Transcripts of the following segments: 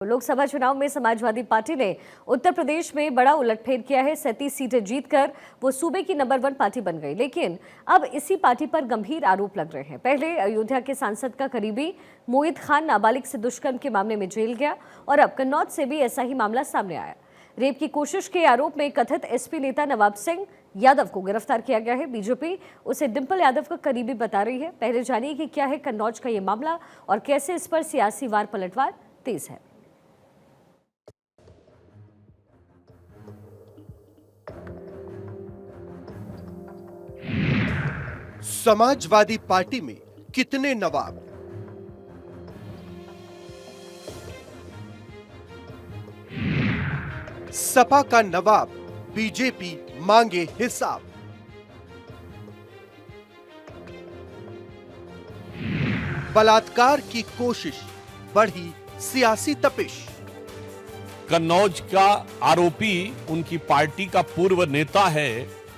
लोकसभा चुनाव में समाजवादी पार्टी ने उत्तर प्रदेश में बड़ा उलटफेर किया है। 37 सीटें जीतकर वो सूबे की नंबर 1 पार्टी बन गई। लेकिन अब इसी पार्टी पर गंभीर आरोप लग रहे हैं। पहले अयोध्या के सांसद का करीबी मोहित खान नाबालिग से दुष्कर्म के मामले में जेल गया और अब कन्नौज से भी ऐसा ही मामला सामने आया। रेप की कोशिश के आरोप में कथित एसपी नेता नवाब सिंह यादव को गिरफ्तार किया गया है। बीजेपी उसे डिंपल यादव का करीबी बता रही है। पहले जानिए कि क्या है कन्नौज का ये मामला और कैसे इस पर सियासी वार पलटवार तेज है। समाजवादी पार्टी में कितने नवाब? सपा का नवाब, बीजेपी मांगे हिसाब। बलात्कार की कोशिश, बढ़ी सियासी तपिश। कन्नौज का आरोपी उनकी पार्टी का पूर्व नेता है।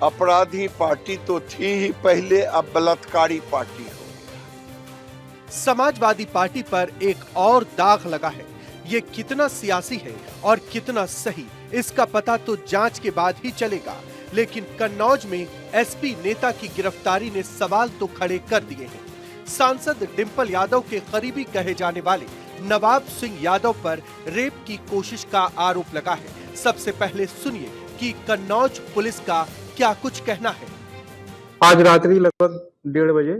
अपराधी पार्टी तो थी ही पहले, अब बलात्कारी पार्टी हो। समाजवादी पार्टी पर एक और दाग लगा है। ये कितना सियासी है और कितना सही, इसका पता तो जांच के बाद ही चलेगा। लेकिन कन्नौज में एसपी नेता की गिरफ्तारी ने सवाल तो खड़े कर दिए हैं। सांसद डिंपल यादव के करीबी कहे जाने वाले नवाब सिंह यादव पर रेप की कोशिश का आरोप लगा है। सबसे पहले सुनिए कि कन्नौज पुलिस का क्या कुछ कहना है। आज रात्रि लगभग 1:30 बजे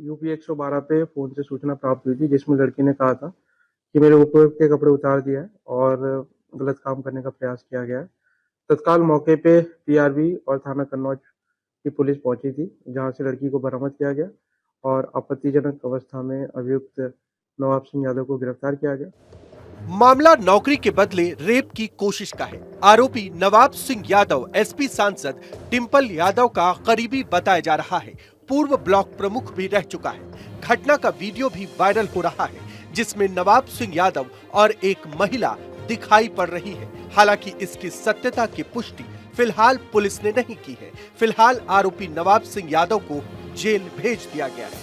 यूपी 112 पे फोन से सूचना प्राप्त हुई थी, जिसमें लड़की ने कहा था कि मेरे ऊपर के कपड़े उतार दिया है और गलत काम करने का प्रयास किया गया है। तत्काल मौके पे टीआरबी और थाना कन्नौज की पुलिस पहुंची थी, जहां से लड़की को बरामद किया गया और आपत्तिजनक अवस्था में अभियुक्त नवाब सिंह यादव को गिरफ्तार किया गया। मामला नौकरी के बदले रेप की कोशिश का है। आरोपी नवाब सिंह यादव एसपी सांसद डिंपल यादव का करीबी बताया जा रहा है। पूर्व ब्लॉक प्रमुख भी रह चुका है। घटना का वीडियो भी वायरल हो रहा है, जिसमें नवाब सिंह यादव और एक महिला दिखाई पड़ रही है। हालांकि इसकी सत्यता की पुष्टि फिलहाल पुलिस ने नहीं की है। फिलहाल आरोपी नवाब सिंह यादव को जेल भेज दिया गया है।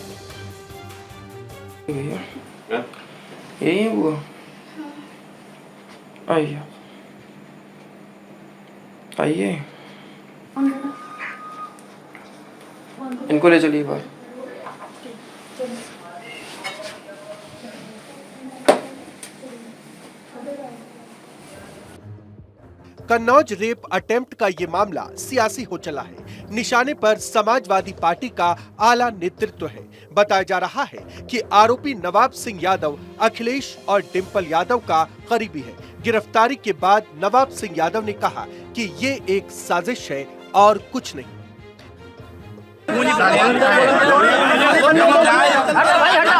यही हुआ। आइए आइए, इनको ले चलिए बाहर। कन्नौज रेप अटेम्प्ट का ये मामला सियासी हो चला है। निशाने पर समाजवादी पार्टी का आला नेतृत्व है। बताया जा रहा है कि आरोपी नवाब सिंह यादव अखिलेश और डिंपल यादव का करीबी है। गिरफ्तारी के बाद नवाब सिंह यादव ने कहा कि ये एक साजिश है और कुछ नहीं।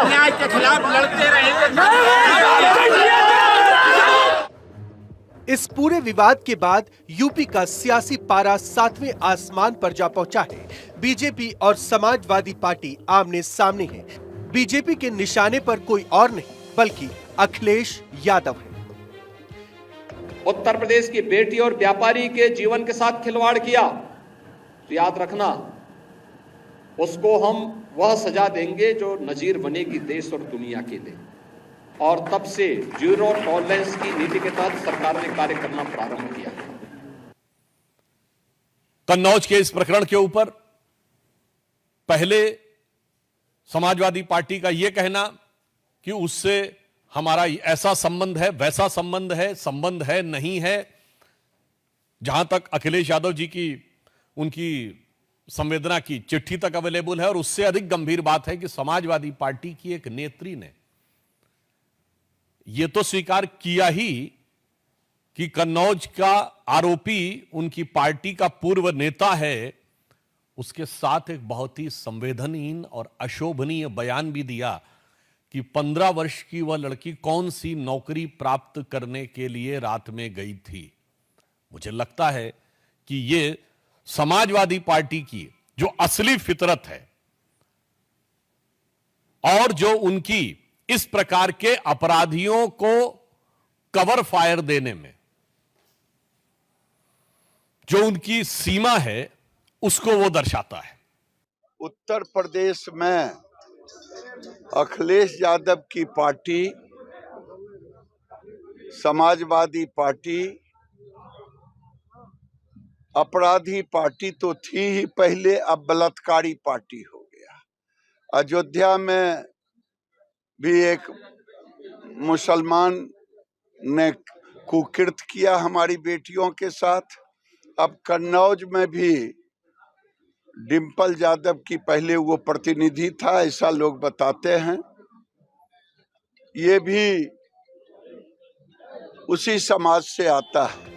न्याय के खिलाफ लड़ते रहेंगे। इस पूरे विवाद के बाद यूपी का सियासी पारा 7वें आसमान पर जा पहुंचा है। बीजेपी और समाजवादी पार्टी आमने सामने है। बीजेपी के निशाने पर कोई और नहीं बल्कि अखिलेश यादव है। उत्तर प्रदेश की बेटी और व्यापारी के जीवन के साथ खिलवाड़ किया तो याद रखना, उसको हम वह सजा देंगे जो नजीर बनेगी देश और दुनिया के लिए। और तब से जीरो टॉलरेंस की नीति के तहत सरकार ने कार्य करना प्रारंभ किया। कन्नौज के इस प्रकरण के ऊपर पहले समाजवादी पार्टी का यह कहना कि उससे हमारा ऐसा संबंध है, वैसा संबंध है नहीं है। जहां तक अखिलेश यादव जी की उनकी संवेदना की चिट्ठी तक अवेलेबल है। और उससे अधिक गंभीर बात है कि समाजवादी पार्टी की एक नेत्री ने यह तो स्वीकार किया ही कि कन्नौज का आरोपी उनकी पार्टी का पूर्व नेता है। उसके साथ एक बहुत ही संवेदनहीन और अशोभनीय बयान भी दिया कि 15 वर्ष की वह लड़की कौन सी नौकरी प्राप्त करने के लिए रात में गई थी। मुझे लगता है कि यह समाजवादी पार्टी की जो असली फितरत है और जो उनकी इस प्रकार के अपराधियों को कवर फायर देने में जो उनकी सीमा है, उसको वो दर्शाता है। उत्तर प्रदेश में अखिलेश यादव की पार्टी समाजवादी पार्टी अपराधी पार्टी तो थी ही पहले, अब बलात्कारी पार्टी हो गया। अयोध्या में भी एक मुसलमान ने कुकृत्य किया हमारी बेटियों के साथ। अब कन्नौज में भी डिम्पल यादव की पहले वो प्रतिनिधि था, ऐसा लोग बताते हैं। ये भी उसी समाज से आता है।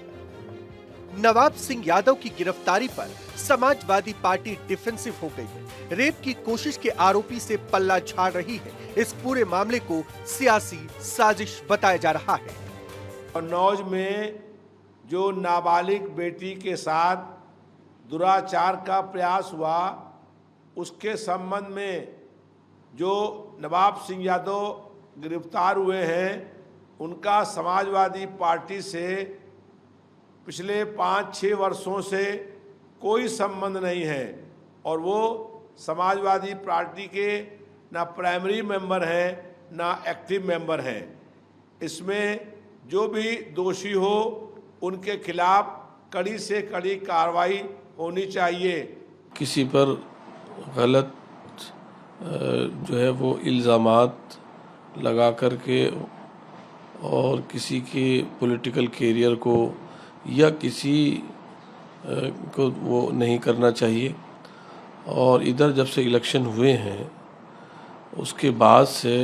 नवाब सिंह यादव की गिरफ्तारी पर समाजवादी पार्टी डिफेंसिव हो गई है। रेप की कोशिश के आरोपी से पल्ला झाड़ रही है। इस पूरे मामले को सियासी साजिश बताया जा रहा है। कन्नौज में जो नाबालिग बेटी के साथ दुराचार का प्रयास हुआ, उसके संबंध में जो नवाब सिंह यादव गिरफ्तार हुए हैं, उनका समाजवादी पार्टी से पिछले 5-6 वर्षों से कोई संबंध नहीं है और वो समाजवादी पार्टी के ना प्राइमरी मेंबर हैं ना एक्टिव मेंबर हैं। इसमें जो भी दोषी हो उनके खिलाफ कड़ी से कड़ी कार्रवाई होनी चाहिए। किसी पर गलत जो है वो इल्ज़ामात लगा करके और किसी के पॉलिटिकल कैरियर को या किसी को वो नहीं करना चाहिए। और इधर जब से इलेक्शन हुए हैं उसके बाद से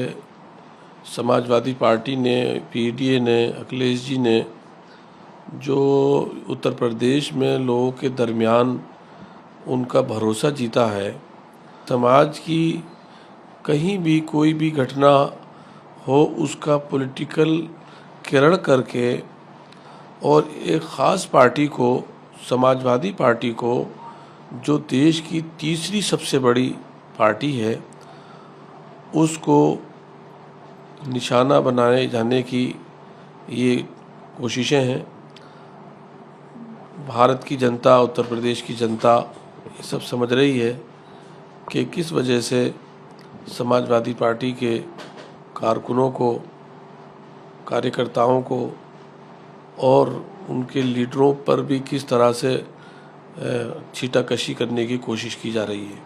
समाजवादी पार्टी ने, पीडीए ने, अखिलेश जी ने जो उत्तर प्रदेश में लोगों के दरमियान उनका भरोसा जीता है, समाज की कहीं भी कोई भी घटना हो उसका पॉलिटिकल किरण करके और एक ख़ास पार्टी को, समाजवादी पार्टी को, जो देश की तीसरी सबसे बड़ी पार्टी है, उसको निशाना बनाए जाने की ये कोशिशें हैं। भारत की जनता, उत्तर प्रदेश की जनता ये सब समझ रही है कि किस वजह से समाजवादी पार्टी के कारकुनों को, कार्यकर्ताओं को और उनके लीडरों पर भी किस तरह से छीटाकशी करने की कोशिश की जा रही है।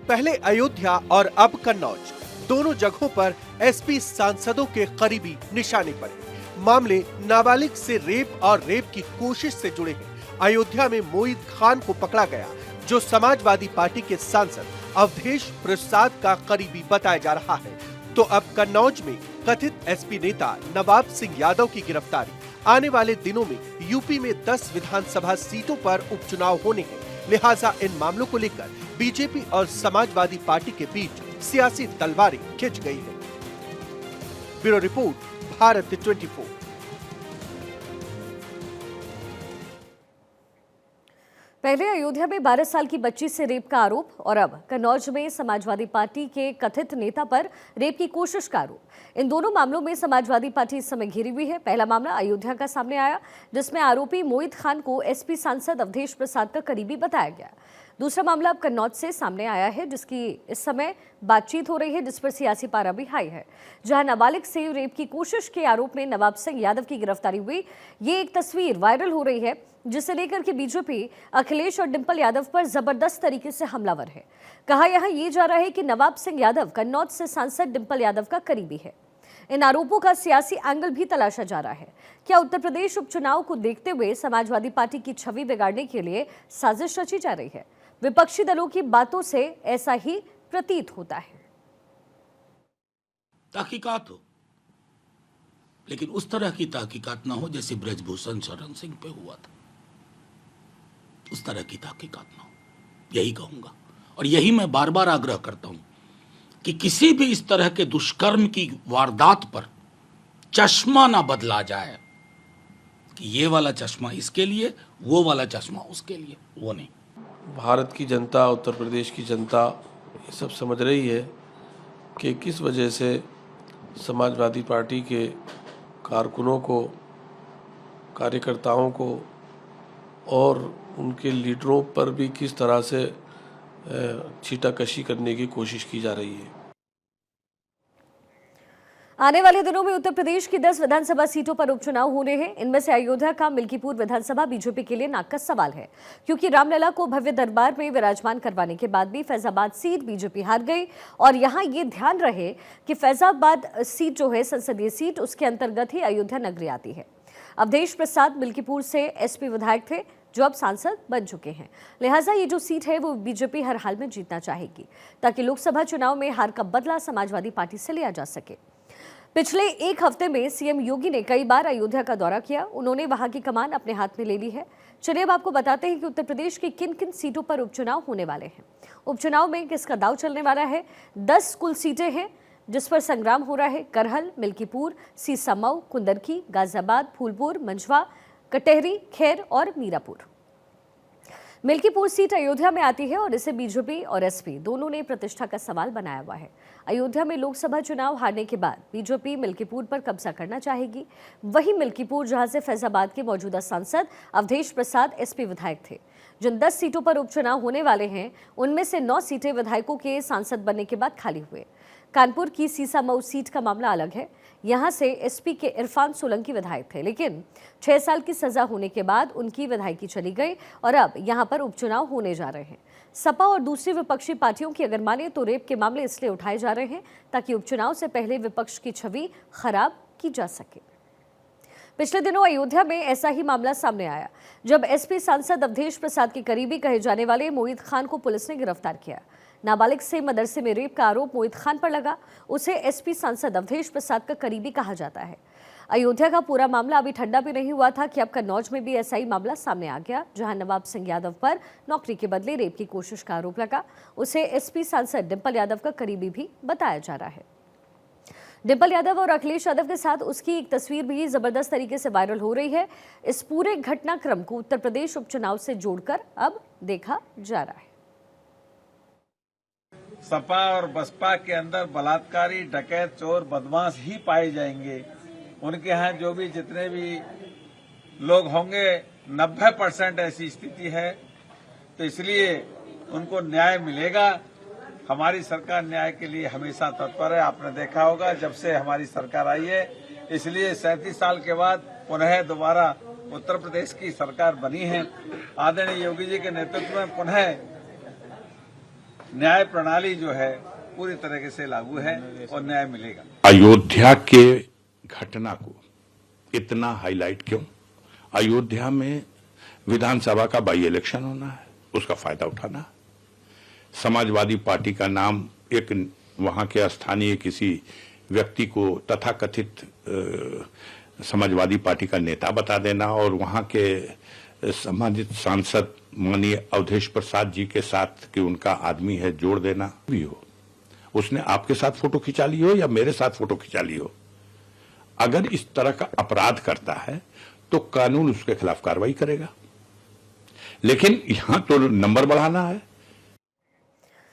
पहले अयोध्या और अब कन्नौज, दोनों जगहों पर एसपी सांसदों के करीबी निशाने पर है। मामले नाबालिग से रेप और रेप की कोशिश से जुड़े हैं। अयोध्या में मोईद खान को पकड़ा गया, जो समाजवादी पार्टी के सांसद अवधेश प्रसाद का करीबी बताया जा रहा है। तो अब कन्नौज में कथित एसपी नेता नवाब सिंह यादव की गिरफ्तारी। आने वाले दिनों में यूपी में 10 विधानसभा सीटों पर उपचुनाव होने हैं, लिहाजा इन मामलों को लेकर बीजेपी और समाजवादी पार्टी के बीच सियासी तलवारें खिंच गई है। Bureau report, Bharat 24। पहले अयोध्या में 12 साल की बच्ची से रेप का आरोप और अब कन्नौज में समाजवादी पार्टी के कथित नेता पर रेप की कोशिश का आरोप। इन दोनों मामलों में समाजवादी पार्टी इस समय घिरी हुई है। पहला मामला अयोध्या का सामने आया, जिसमें आरोपी मोईद खान को एसपी सांसद अवधेश प्रसाद का करीबी बताया गया। दूसरा मामला अब कन्नौज से सामने आया है, जिसकी इस समय बातचीत हो रही है, जिस पर सियासी पारा भी हाई है, जहां नाबालिग से रेप की कोशिश के आरोप में नवाब सिंह यादव की गिरफ्तारी हुई। ये एक तस्वीर वायरल हो रही है, जिसे लेकर के बीजेपी अखिलेश और डिम्पल यादव पर जबरदस्त तरीके से हमलावर है। कहा यहां ये जा रहा है कि नवाब सिंह यादव कन्नौज से सांसद डिम्पल यादव का करीबी है। इन आरोपों का सियासी एंगल भी तलाशा जा रहा है। क्या उत्तर प्रदेश उपचुनाव को देखते हुए समाजवादी पार्टी की छवि बिगाड़ने के लिए साजिश रची जा रही है? विपक्षी दलों की बातों से ऐसा ही प्रतीत होता है। तहकीकात हो, लेकिन उस तरह की तहकीकात ना हो जैसे ब्रजभूषण शरण सिंह पे हुआ था। उस तरह की तहकीकात ना हो, यही कहूंगा। और यही मैं बार बार आग्रह करता हूं कि किसी भी इस तरह के दुष्कर्म की वारदात पर चश्मा ना बदला जाए कि ये वाला चश्मा इसके लिए, वो वाला चश्मा उसके लिए, वो नहीं। भारत की जनता, उत्तर प्रदेश की जनता ये सब समझ रही है कि किस वजह से समाजवादी पार्टी के कारकुनों को, कार्यकर्ताओं को और उनके लीडरों पर भी किस तरह से छीटाकशी करने की कोशिश की जा रही है। आने वाले दिनों में उत्तर प्रदेश की 10 विधानसभा सीटों पर उपचुनाव होने हैं। इनमें से अयोध्या का मिल्कीपुर विधानसभा बीजेपी के लिए नाक का सवाल है, क्योंकि रामलला को भव्य दरबार में विराजमान करवाने के बाद भी फैजाबाद सीट बीजेपी हार गई। और यहां ये ध्यान रहे कि फैजाबाद सीट जो है संसदीय सीट, उसके अंतर्गत ही अयोध्या नगरी आती है। अवधेश प्रसाद मिल्कीपुर से एसपी विधायक थे, जो अब सांसद बन चुके हैं। लिहाजा ये जो सीट है वो बीजेपी हर हाल में जीतना चाहेगी, ताकि लोकसभा चुनाव में हार का बदला समाजवादी पार्टी से लिया जा सके। पिछले एक हफ्ते में सीएम योगी ने कई बार अयोध्या का दौरा किया। उन्होंने वहां की कमान अपने हाथ में ले ली है। चलिए अब आपको बताते हैं कि उत्तर प्रदेश की किन किन सीटों पर उपचुनाव होने वाले हैं। उपचुनाव में किसका दांव चलने वाला है। 10 कुल सीटें हैं जिस पर संग्राम हो रहा है। करहल, मिल्कीपुर, सीसामऊ, कुंदरकी, गाजियाबाद, फूलपुर, मंझवा, कटेहरी, खैर और मीरापुर। मिल्कीपुर सीट अयोध्या में आती है और इसे बीजेपी और एसपी दोनों ने प्रतिष्ठा का सवाल बनाया हुआ है। अयोध्या में लोकसभा चुनाव हारने के बाद बीजेपी मिल्कीपुर पर कब्जा करना चाहेगी। वहीं मिल्कीपुर, जहां से फैजाबाद के मौजूदा सांसद अवधेश प्रसाद एसपी विधायक थे। जिन 10 सीटों पर उपचुनाव होने वाले हैं, उनमें से 9 सीटें विधायकों के सांसद बनने के बाद खाली हुए। कानपुर की सीसामऊ सीट का मामला अलग है। यहां से एसपी के इरफान सोलंकी विधायक थे, लेकिन 6 साल की सजा होने के बाद उनकी विधायकी चली गई और अब यहां पर उपचुनाव होने जा रहे हैं। सपा और दूसरी विपक्षी पार्टियों की अगर माने तो रेप के मामले इसलिए उठाए जा रहे हैं ताकि उपचुनाव से पहले विपक्ष की छवि खराब की जा सके। पिछले दिनों अयोध्या में ऐसा ही मामला सामने आया, जब एसपी सांसद अवधेश प्रसाद के करीबी कहे जाने वाले मोहित खान को पुलिस ने गिरफ्तार किया। नाबालिग से मदरसे में रेप का आरोप मोहित खान पर लगा। उसे एसपी सांसद अवधेश प्रसाद का करीबी कहा जाता है। अयोध्या का पूरा मामला अभी ठंडा भी नहीं हुआ था कि अब कन्नौज में भी ऐसा ही मामला सामने आ गया, जहां नवाब सिंह यादव पर नौकरी के बदले रेप की कोशिश का आरोप लगा। उसे एसपी सांसद डिंपल यादव का करीबी भी बताया जा रहा है। डिंपल यादव और अखिलेश यादव के साथ उसकी एक तस्वीर भी जबरदस्त तरीके से वायरल हो रही है। इस पूरे घटनाक्रम को उत्तर प्रदेश उपचुनाव से जोड़कर अब देखा जा रहा है। सपा और बसपा के अंदर बलात्कारी, डकैत, चोर, बदमाश ही पाए जाएंगे। उनके यहाँ जो भी जितने भी लोग होंगे 90% ऐसी स्थिति है, तो इसलिए उनको न्याय मिलेगा। हमारी सरकार न्याय के लिए हमेशा तत्पर है। आपने देखा होगा जब से हमारी सरकार आई है, इसलिए 37 साल के बाद पुनः दोबारा उत्तर प्रदेश की सरकार बनी है। आदरणीय योगी जी के नेतृत्व में पुनः न्याय प्रणाली जो है पूरी तरीके से लागू है और न्याय मिलेगा। अयोध्या के घटना को इतना हाईलाइट क्यों? अयोध्या में विधानसभा का बाई इलेक्शन होना है, उसका फायदा उठाना। समाजवादी पार्टी का नाम एक वहां के स्थानीय किसी व्यक्ति को तथाकथित समाजवादी पार्टी का नेता बता देना और वहां के सम्मानित सांसद माननीय अवधेश प्रसाद जी के साथ कि उनका आदमी है जोड़ देना भी हो। उसने आपके साथ फोटो खिंचा ली हो या मेरे साथ फोटो खिंचा ली हो, अगर इस तरह का अपराध करता है तो कानून उसके खिलाफ कार्रवाई करेगा। लेकिन यहां तो नंबर बढ़ाना है।